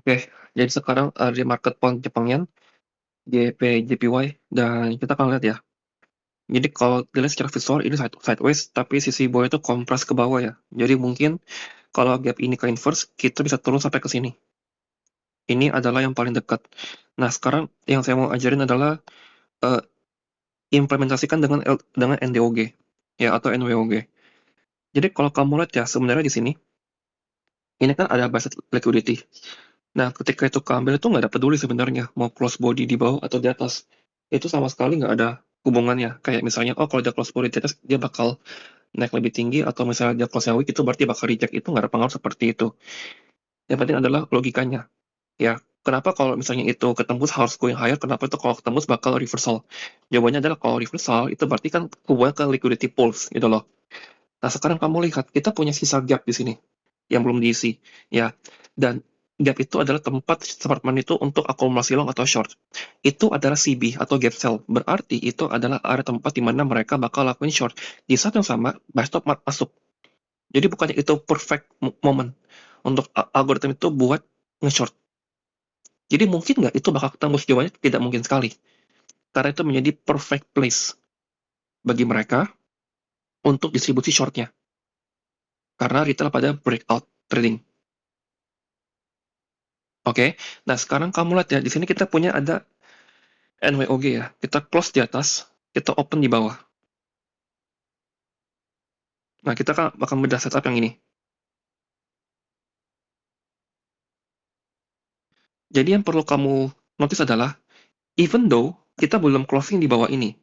Oke, jadi sekarang di market point Jepang Yen, JP, JPY, dan kita akan lihat ya. Jadi kalau dilihat secara visual ini sideways, tapi sisi bawah itu kompres ke bawah ya. Jadi mungkin kalau gap ini ke inverse, kita bisa turun sampai ke sini. Ini adalah yang paling dekat. Nah, sekarang yang saya mau ajarin adalah eh, implementasikan dengan NDOG ya atau NWOG. Jadi kalau kamu lihat ya sebenarnya di sini ini kan ada basket liquidity. Nah, ketika itu keambil itu nggak ada peduli sebenarnya mau close body di bawah atau di atas. Itu sama sekali nggak ada hubungannya. Kayak misalnya, oh kalau dia close body di atas, dia bakal naik lebih tinggi, atau misalnya dia close yang weak, itu berarti bakal reject. Itu nggak ada pengaruh seperti itu. Yang penting adalah logikanya. Ya, kenapa kalau misalnya itu ketembus harus going higher, kenapa itu kalau ketembus bakal reversal? Jawabannya adalah kalau reversal, itu berarti kan hubungan ke liquidity pools, gitu loh. Nah, sekarang kamu lihat, kita punya sisa gap di sini yang belum diisi, ya. Dan gap itu adalah tempat Smartman itu untuk akumulasi long atau short. Itu adalah CB atau gap sell. Berarti itu adalah area tempat di mana mereka bakal lakuin short. Di saat yang sama, buy stop masuk. Jadi bukannya itu perfect moment untuk algoritma itu buat nge-short. Jadi mungkin nggak itu bakal tembus? Jawabannya tidak mungkin sekali. Karena itu menjadi perfect place bagi mereka untuk distribusi shortnya. Karena retail pada breakout trading. Oke, nah sekarang kamu lihat ya, di sini kita punya ada NWOG ya. Kita close di atas, kita open di bawah. Nah, kita kan bakal bedah setup yang ini. Jadi yang perlu kamu notice adalah, even though kita belum closing di bawah ini.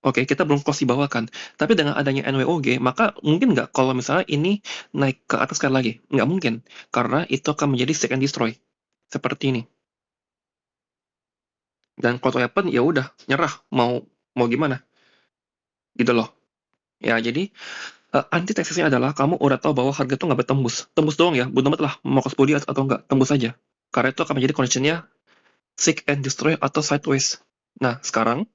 Oke, kita belum close di bawah kan. Tapi dengan adanya NWOG, maka mungkin nggak kalau misalnya ini naik ke atas sekali lagi? Nggak mungkin. Karena itu akan menjadi seek and destroy. Seperti ini. Dan kalau to happen, ya udah, nyerah. Mau gimana? Gitu loh. Ya, jadi antitesisnya adalah kamu udah tahu bahwa harga itu nggak bertembus. Tembus doang ya, bodo amat lah mau cost body atau enggak, tembus aja. Karena itu akan menjadi conditionnya seek and destroy atau sideways. Nah, sekarang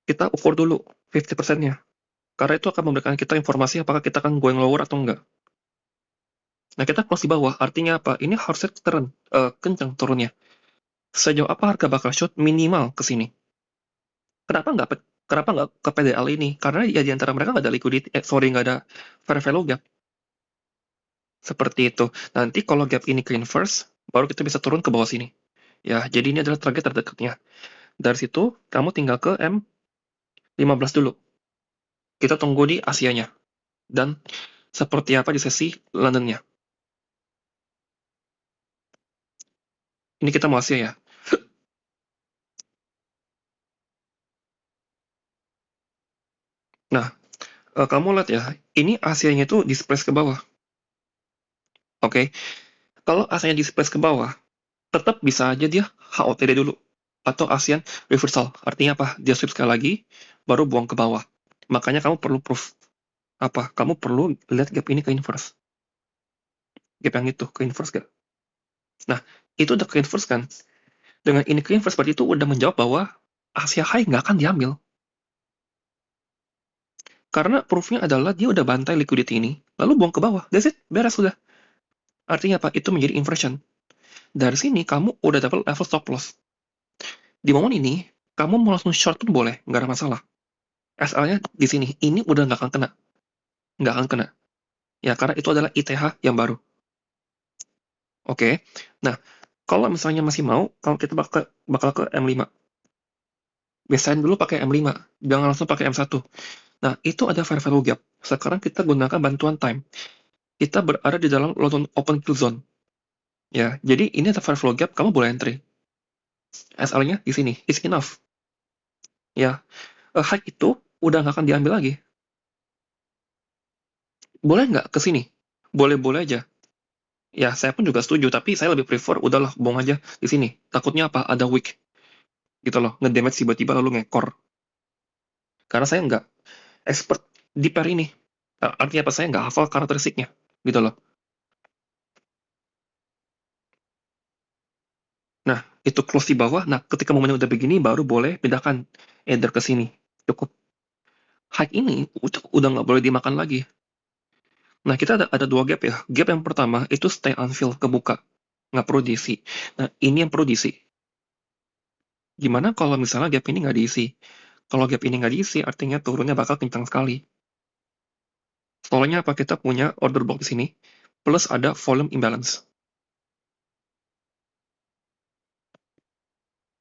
kita ukur dulu 50%-nya. Karena itu akan memberikan kita informasi apakah kita akan going lower atau enggak. Nah, kita close di bawah, artinya apa? Ini harusnya turun, kencang turunnya. Sejauh apa harga bakal short minimal ke sini? Kenapa nggak ke PDL ini? Karena ya di antara mereka nggak ada liquidity, sorry, nggak ada fair value gap. Seperti itu. Nanti kalau gap ini ke inverse, baru kita bisa turun ke bawah sini. Ya, jadi ini adalah target terdekatnya. Dari situ, kamu tinggal ke M15 dulu. Kita tunggu di Asianya. Dan seperti apa di sesi Londonnya. Ini kita mau Asia ya. Nah, kamu lihat ya, ini Asianya itu displace ke bawah. Oke, kalau Asianya displace ke bawah, tetap bisa aja dia HOTD dulu. Atau ASEAN reversal. Artinya apa? Dia sweep sekali lagi, baru buang ke bawah. Makanya kamu perlu proof apa? Kamu perlu lihat gap ini ke inverse. Gap yang itu ke inverse gak? Nah, itu udah ke inverse kan? Dengan ini ke inverse berarti itu udah menjawab bahwa Asia High nggak akan diambil. Karena proofnya adalah dia udah bantai liquidity ini, lalu buang ke bawah. That's it, beres sudah. Artinya apa? Itu menjadi inversion. Dari sini kamu udah dapat level stop loss. Di momen ini, kamu mau langsung short pun boleh, nggak ada masalah. SL-nya di sini, ini udah nggak akan kena. Nggak akan kena. Ya, karena itu adalah ITH yang baru. Oke. Nah, kalau misalnya masih mau, kalau kita bakal ke M5. Biasain dulu pakai M5, jangan langsung pakai M1. Nah, itu ada fair value gap. Sekarang kita gunakan bantuan time. Kita berada di dalam London Open Kill Zone. Ya, jadi ini ada fair value gap, kamu boleh entry. SL-nya di sini, is enough. Ya, high itu udah nggak akan diambil lagi. Boleh nggak ke sini? Boleh-boleh aja. Ya, saya pun juga setuju, tapi saya lebih prefer udahlah buang aja di sini. Takutnya apa? Ada weak gitu loh, ngedamage tiba-tiba lalu ngekor. Karena saya nggak expert di pair ini. Artinya apa? Saya nggak hafal karakteristiknya gitu loh. Nah, itu close di bawah. Nah, ketika momennya udah begini, baru boleh pindahkan either ke sini. Cukup. High ini udah nggak boleh dimakan lagi. Nah, kita ada dua gap ya. Gap yang pertama itu stay unfilled, kebuka, nggak perlu diisi. Nah, ini yang perlu diisi. Gimana kalau misalnya gap ini nggak diisi? Kalau gap ini nggak diisi, artinya turunnya bakal kencang sekali. Soalnya apa? Kita punya order block di sini, plus ada volume imbalance.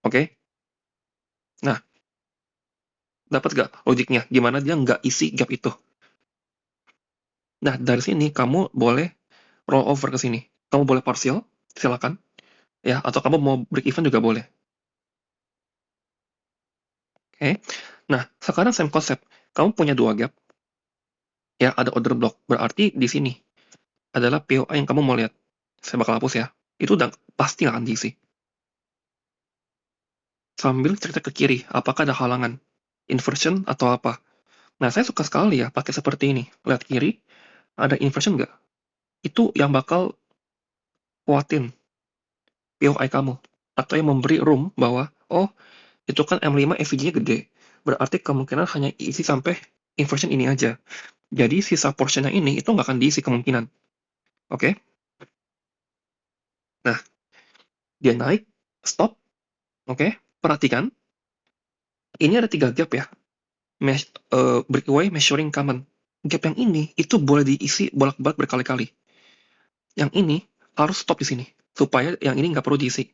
Oke? Nah, dapat nggak logiknya? Gimana dia nggak isi gap itu? Nah, dari sini kamu boleh roll over ke sini. Kamu boleh partial, silakan. Ya, atau kamu mau break even juga boleh. Oke? Nah, sekarang same concept. Kamu punya dua gap, ya ada order block. Berarti di sini adalah POA yang kamu mau lihat. Saya bakal hapus ya. Itu udah pasti akan diisi. Sambil cerita ke kiri, apakah ada halangan? Inversion atau apa? Nah, saya suka sekali ya pakai seperti ini. Lihat kiri, ada inversion nggak? Itu yang bakal kuatin POI kamu. Atau yang memberi room bahwa, oh, itu kan M5 FVG-nya gede. Berarti kemungkinan hanya isi sampai inversion ini aja. Jadi sisa portionnya ini itu nggak akan diisi kemungkinan. Oke? Nah, dia naik, stop. Oke? Perhatikan, ini ada tiga gap ya. Breakaway, measuring, common. Gap yang ini itu boleh diisi bolak-balik berkali-kali. Yang ini harus stop di sini supaya yang ini nggak perlu diisi.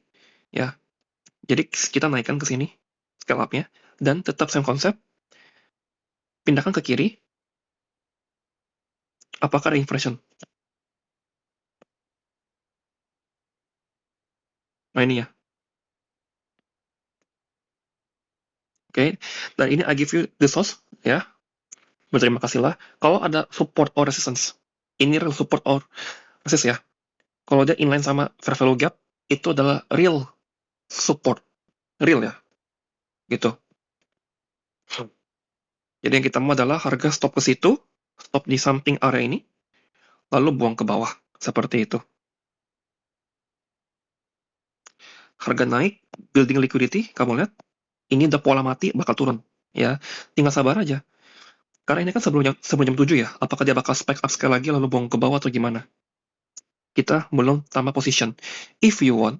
Ya, jadi kita naikkan ke sini scale up-nya dan tetap same konsep. Pindahkan ke kiri. Apakah ada inversion? Nah ini ya. Oke. Dan ini I give you the source ya. Berterima kasihlah. Kalau ada support or resistance, ini real support or resist ya. Kalau dia inline sama fair value gap, itu adalah real support, real ya, gitu. Jadi yang kita mau adalah harga stop ke situ, stop di samping area ini, lalu buang ke bawah, seperti itu. Harga naik, building liquidity, kamu lihat, ini udah pola mati, bakal turun. Ya, tinggal sabar aja. Karena ini kan sebelum jam 7 ya, apakah dia bakal spike up sekali lagi lalu buang ke bawah atau gimana? Kita belum tambah position. If you want,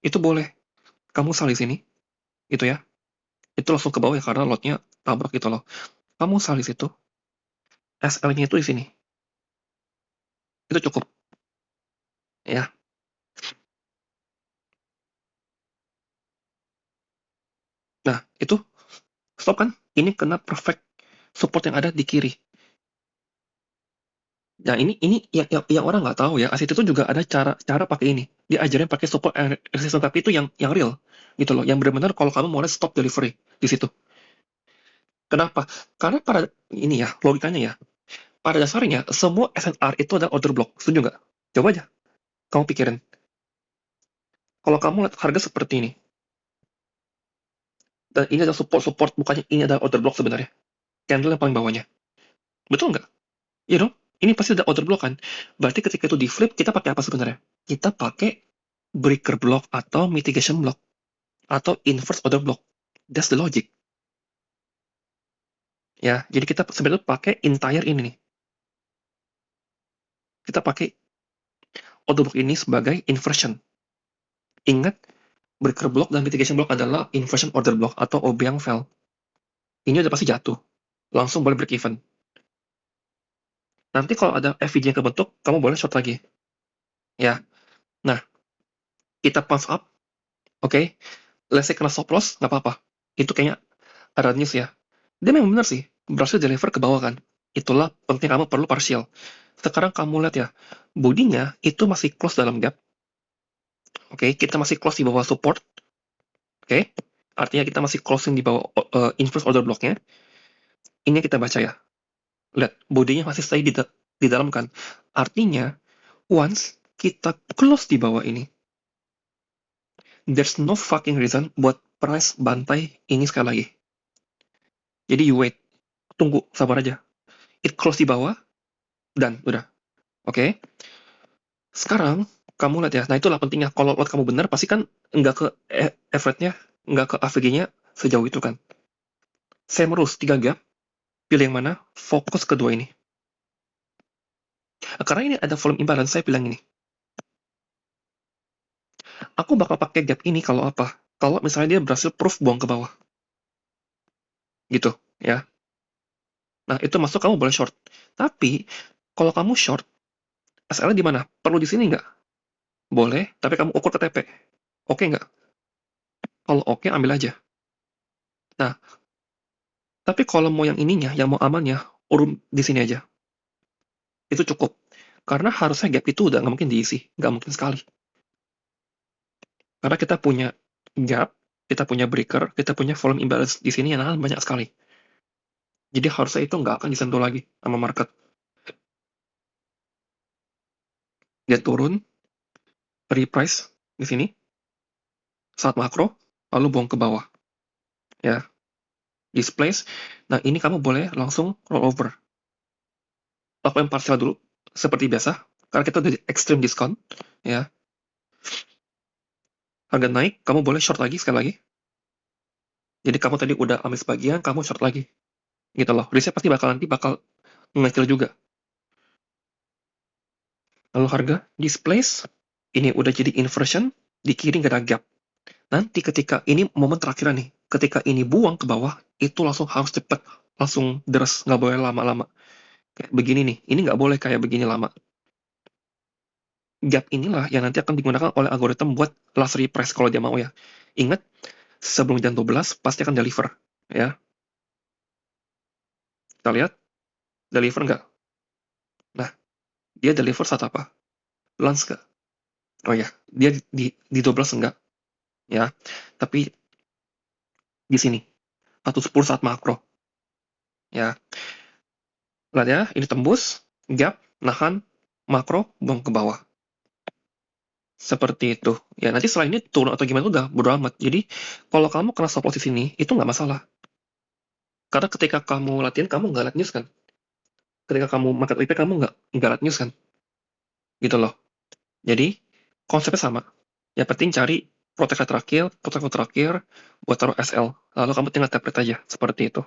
itu boleh. Kamu sell di sini, itu ya. Itu langsung ke bawah ya, karena lotnya tabrak gitu loh. Kamu sell di situ, SL-nya itu di sini. Itu cukup, ya. Nah, itu stop kan? Ini kena perfect support yang ada di kiri. Nah, ini yang orang nggak tahu ya. Asit itu juga ada cara cara pakai ini. Diajarin pakai support resistance tapi itu yang real gitu loh. Yang benar-benar kalau kamu mau stop delivery di situ. Kenapa? Karena pada ini ya logikanya ya. Pada dasarnya semua SNR itu adalah order block. Setuju nggak? Coba aja kamu pikirin. Kalau kamu lihat harga seperti ini dan ini adalah support bukannya ini adalah order block sebenarnya. Candle yang paling bawahnya. Betul nggak? Iya dong. Ini pasti ada order block kan. Berarti ketika itu di flip kita pakai apa sebenarnya? Kita pakai breaker block atau mitigation block atau inverse order block. That's the logic. Ya, jadi kita sebenarnya pakai entire ini nih. Kita pakai order block ini sebagai inversion. Ingat, breaker block dan mitigation block adalah inversion order block atau OB yang fail. Ini udah pasti jatuh. Langsung boleh break even. Nanti kalau ada FVG yang kebentuk, kamu boleh short lagi. Ya. Nah, kita pump up. Oke. Okay? Let's say kena stop loss, nggak apa-apa. Itu kayaknya ada news ya. Dia memang benar sih. Berhasil deliver ke bawah kan. Itulah penting kamu perlu partial. Sekarang kamu lihat ya. Bodinya itu masih close dalam gap. Oke, kita masih close di bawah support. Oke, artinya kita masih closing di bawah inverse order blocknya. Ini kita baca ya. Lihat, bodinya masih stay di dalam kan. Artinya, once kita close di bawah ini, there's no fucking reason buat price bantai ini sekali lagi. Jadi you wait, tunggu, sabar aja. It close di bawah, dan udah. Oke, sekarang kamu lihat ya. Nah itulah pentingnya. Kalau lot kamu benar, pasti kan nggak ke average-nya, nggak ke AVG-nya sejauh itu kan. Same rules, 3 gap, pilih yang mana, fokus kedua ini. Karena ini ada volume imbalance, saya bilang ini, aku bakal pakai gap ini kalau apa? Kalau misalnya dia berhasil proof buang ke bawah, gitu, ya. Nah, itu masuk kamu boleh short. Tapi, kalau kamu short, SL-nya di mana? Perlu di sini nggak? Boleh, tapi kamu ukur ke TP. Oke nggak? Kalau oke, ambil aja. Nah, tapi kalau mau yang ininya, yang mau amannya, urut di sini aja. Itu cukup. Karena harusnya gap itu udah nggak mungkin diisi. Nggak mungkin sekali. Karena kita punya gap, kita punya breaker, kita punya volume imbalance di sini yang akan banyak sekali. Jadi harusnya itu nggak akan disentuh lagi sama market. Dia turun, reprice di sini, saat makro, lalu buang ke bawah. Ya, displace. Nah, ini kamu boleh langsung rollover. Lakukan partial dulu, seperti biasa. Karena kita udah di extreme discount. Ya, harga naik, kamu boleh short lagi sekali lagi. Jadi kamu tadi udah ambil sebagian, kamu short lagi. Gitu loh. Risknya pasti nanti bakal mengecil juga. Lalu harga displace, ini udah jadi inversion, di kiri nggak ada gap. Nanti ketika ini momen terakhir nih, ketika ini buang ke bawah, itu langsung harus cepet, langsung deres, nggak boleh lama-lama. Kayak begini nih, ini nggak boleh kayak begini lama. Gap inilah yang nanti akan digunakan oleh algoritma buat last reprice kalau dia mau ya. Ingat, sebelum jam 12 pasti akan deliver. Ya, kita lihat, deliver nggak? Nah, dia deliver saat apa? Lunch nggak? Oh ya, dia di 12 enggak? Ya, tapi di sini, 110 saat makro. Ya, lihat ya, ini tembus, gap, nahan, makro, buang ke bawah. Seperti itu. Ya, nanti setelah ini turun atau gimana udah bodo amat. Jadi, kalau kamu kena stop loss di sini, itu nggak masalah. Karena ketika kamu latihan, kamu nggak liat news kan? Ketika kamu market replay, kamu nggak liat news kan? Gitu loh. Jadi, konsepnya sama. Yang penting cari proteksi terakhir, buat taruh SL. Lalu kamu tinggal tap rate aja. Seperti itu.